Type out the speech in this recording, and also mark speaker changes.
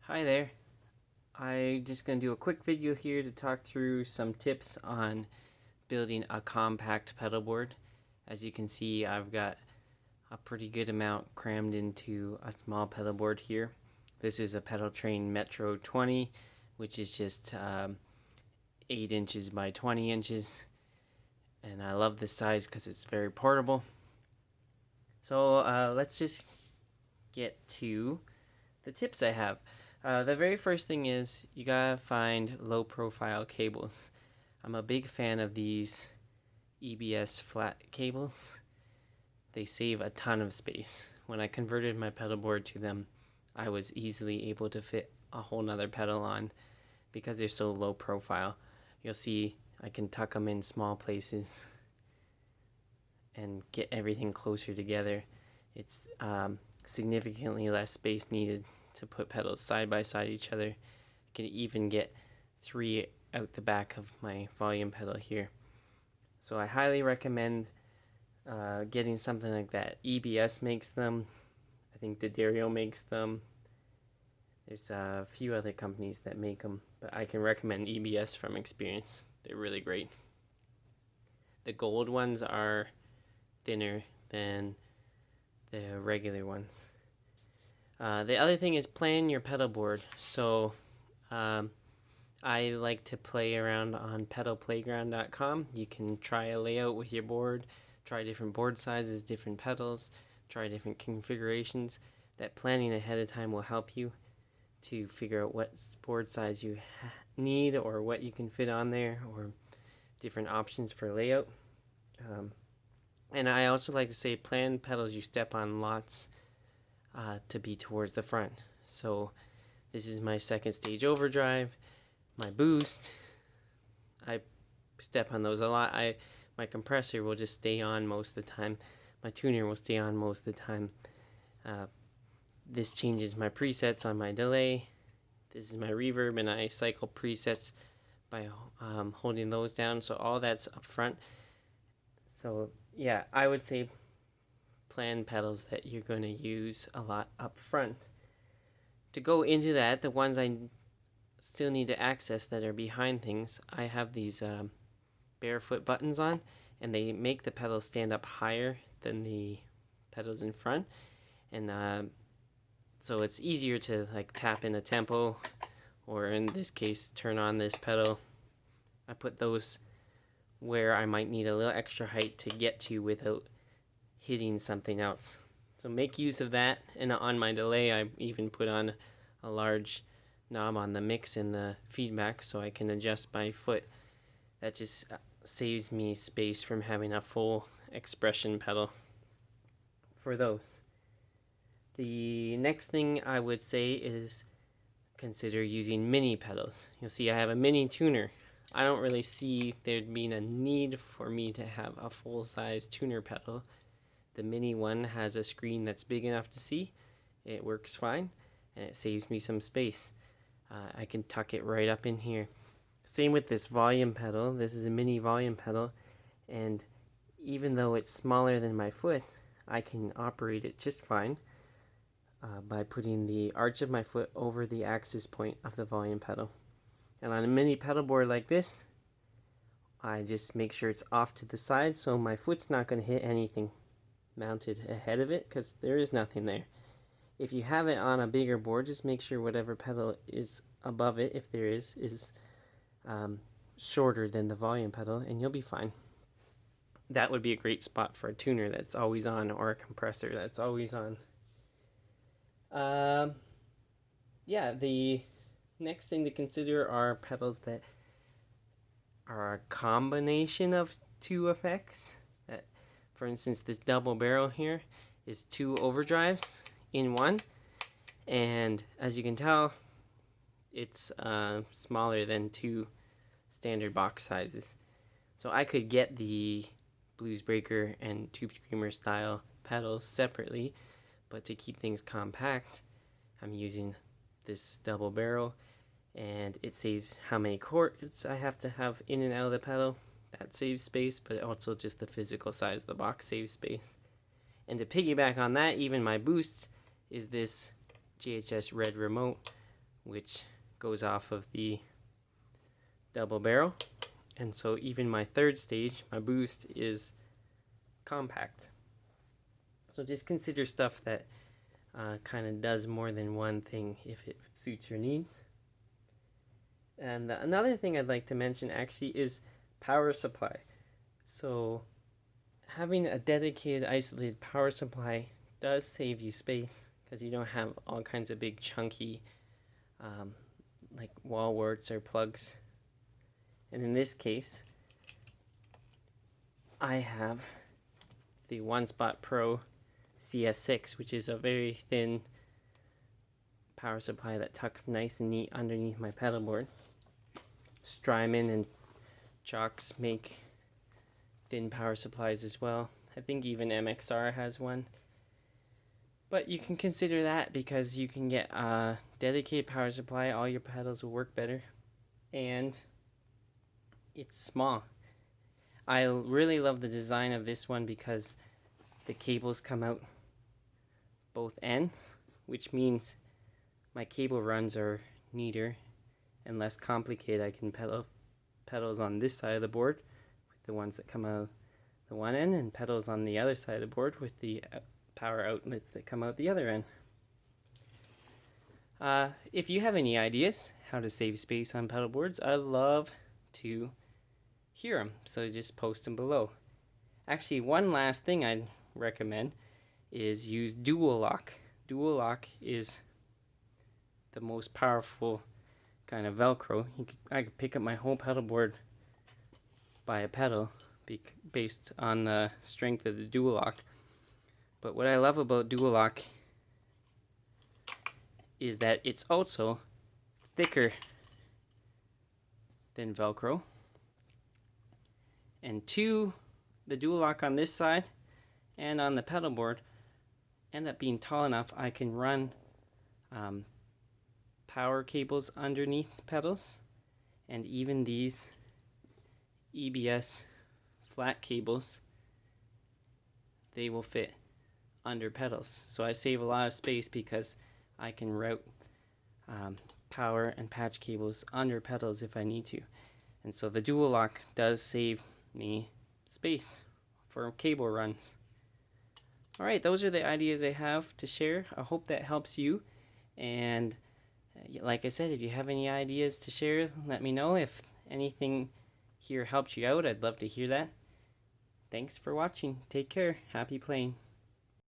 Speaker 1: Hi there. I'm just going to do a quick video here to talk through some tips on building a compact pedal board. As you can see, I've got a pretty good amount crammed into a small pedal board here. This is a Pedal Train Metro 20, which is just 8 inches by 20 inches. And I love this size because it's very portable. So let's just get to the tips I have. The very first thing is you gotta find low profile cables. I'm a big fan of these EBS flat cables. They save a ton of space. When I converted my pedal board to them, I was easily able to fit a whole nother pedal on because they're so low profile. You'll see I can tuck them in small places and get everything closer together. It's significantly less space needed to put pedals side by side each other. You can even get 3 out the back of my volume pedal here. So I highly recommend getting something like that. EBS makes them. I think D'Addario makes them. There's a few other companies that make them, but I can recommend EBS from experience. They're really great. The gold ones are thinner than the regular ones. The other thing is plan your pedal board. So I like to play around on pedalplayground.com. You can try a layout with your board, try different board sizes, different pedals, try different configurations. That planning ahead of time will help you to figure out what board size you need or what you can fit on there, or different options for layout. And I also like to say plan pedals you step on lots to be towards the front. So this is my second stage overdrive, my boost. I step on those a lot. My compressor will just stay on most of the time. My tuner will stay on most of the time. This changes my presets on my delay. This is my reverb, and I cycle presets by holding those down. So all that's up front. So yeah, I would say plan pedals that you're going to use a lot up front. To go into that, the ones I still need to access that are behind things, I have these barefoot buttons on, and they make the pedals stand up higher than the pedals in front, and so it's easier to like tap in a tempo, or in this case turn on this pedal. I put those where I might need a little extra height to get to without hitting something else. So make use of that. And on my delay, I even put on a large knob on the mix and the feedback so I can adjust my foot. That just saves me space from having a full expression pedal for those. The next thing I would say is consider using mini pedals. You'll see I have a mini tuner. I don't really see there being a need for me to have a full-size tuner pedal. The mini one has a screen that's big enough to see. It works fine, and it saves me some space. I can tuck it right up in here. Same with this volume pedal. This is a mini volume pedal, and even though it's smaller than my foot, I can operate it just fine by putting the arch of my foot over the axis point of the volume pedal. And on a mini pedal board like this, I just make sure it's off to the side so my foot's not going to hit anything mounted ahead of it, because there is nothing there. If you have it on a bigger board, just make sure whatever pedal is above it, if there is shorter than the volume pedal, and you'll be fine. That would be a great spot for a tuner that's always on, or a compressor that's always on. Yeah, the next thing to consider are pedals that are a combination of two effects. For instance, this double barrel here is 2 overdrives in one, and as you can tell, it's smaller than 2 standard box sizes. So I could get the Blues Breaker and Tube Screamer style pedals separately, but to keep things compact, I'm using this double barrel, and it saves how many cords I have to have in and out of the pedal. That saves space, but also just the physical size of the box saves space. And to piggyback on that, even my boost is this GHS red remote which goes off of the double barrel. And so even my third stage, my boost, is compact. So just consider stuff that kind of does more than one thing if it suits your needs. And another thing I'd like to mention actually is power supply. So having a dedicated isolated power supply does save you space, because you don't have all kinds of big chunky like wall warts or plugs. And in this case, I have the One Spot Pro CS6, which is a very thin power supply that tucks nice and neat underneath my pedalboard. Strymon and Chalks make thin power supplies as well. I think even MXR has one. But you can consider that, because you can get a dedicated power supply, all your pedals will work better, and it's small. I really love the design of this one because the cables come out both ends, which means my cable runs are neater and less complicated. I can pedals on this side of the board with the ones that come out the one end, and pedals on the other side of the board with the power outlets that come out the other end. If you have any ideas how to save space on pedal boards, I'd love to hear them, so just post them below. Actually, one last thing I'd recommend is use dual lock. Dual lock is the most powerful kind of Velcro. I could pick up my whole pedal board by a pedal based on the strength of the dual lock. But what I love about dual lock is that it's also thicker than Velcro. And the dual lock on this side and on the pedal board end up being tall enough I can run power cables underneath pedals, and even these EBS flat cables, they will fit under pedals. So I save a lot of space because I can route power and patch cables under pedals if I need to. And so the dual lock does save me space for cable runs. Alright, those are the ideas I have to share. I hope that helps you. And like I said, if you have any ideas to share, let me know. If anything here helps you out, I'd love to hear that. Thanks for watching. Take care. Happy playing.